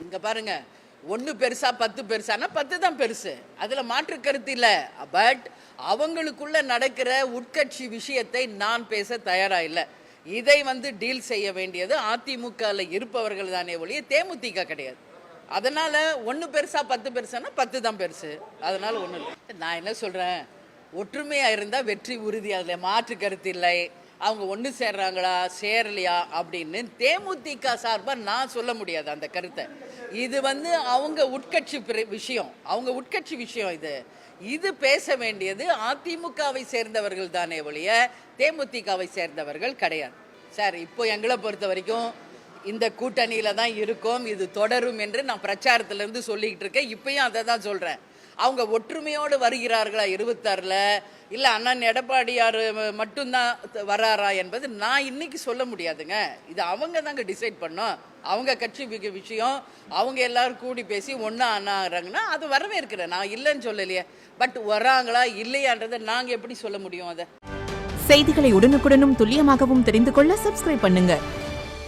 இங்க பாருங்க, 1 பெருசா 10 பெருசானா 10 தான் பெருசு, அதுல மாற்று கருத்து இல்ல. பட் அவங்களுக்குள்ள நடக்கிற உட்கட்சி விஷயத்தை நான் பேச தயாரா இல்லை. இதை டீல் செய்ய வேண்டியது அதிமுகவில் இருப்பவர்கள் தானே ஒழிய தேமுதிக கிடையாது. அதனால 1 பெருசா 10 பெருசானா 10 தான் பெருசு, அதனால ஒன்றும் இல்லை. நான் என்ன சொல்றேன், ஒற்றுமையா இருந்தா வெற்றி உறுதி, அதுல மாற்று கருத்து இல்லை. அவங்க ஒன்று சேர்றாங்களா சேரலையா அப்படின்னு தேமுதிக சார்பாக நான் சொல்ல முடியாது அந்த கருத்தை. இது அவங்க உட்கட்சி விஷயம், அவங்க உட்கட்சி விஷயம். இது பேச வேண்டியது அதிமுகவை சேர்ந்தவர்கள் தானே ஒழிய தேமுதிகவை சேர்ந்தவர்கள் கிடையாது. சார், இப்போ எங்களை பொறுத்த வரைக்கும் இந்த கூட்டணியில தான் இருக்கும், இது தொடரும் என்று நான் பிரச்சாரத்திலிருந்து சொல்லிக்கிட்டு இருக்கேன். இப்பயும் அதை தான் சொல்றேன். அவங்க ஒற்றுமையோடு வருகிறார்களா 26ல், இல்லை அண்ணன் எடப்பாடியார் மட்டும்தான் வராரா என்பது நான் இன்னைக்கு சொல்ல முடியாதுங்க. இது அவங்க தாங்க டிசைட் பண்ணோம். அவங்க கட்சி விஷயம், அவங்க எல்லாரும் கூடி பேசி ஒன்றா ஆனாங்கன்னா அது வரவேற்கிறேன், நான் இல்லைன்னு சொல்லலையே. பட் வராங்களா இல்லையான்றதை நாங்கள் எப்படி சொல்ல முடியும்? அதை செய்திகளை உடனுக்குடனும் துல்லியமாகவும் தெரிந்து கொள்ள சப்ஸ்கிரைப் பண்ணுங்க.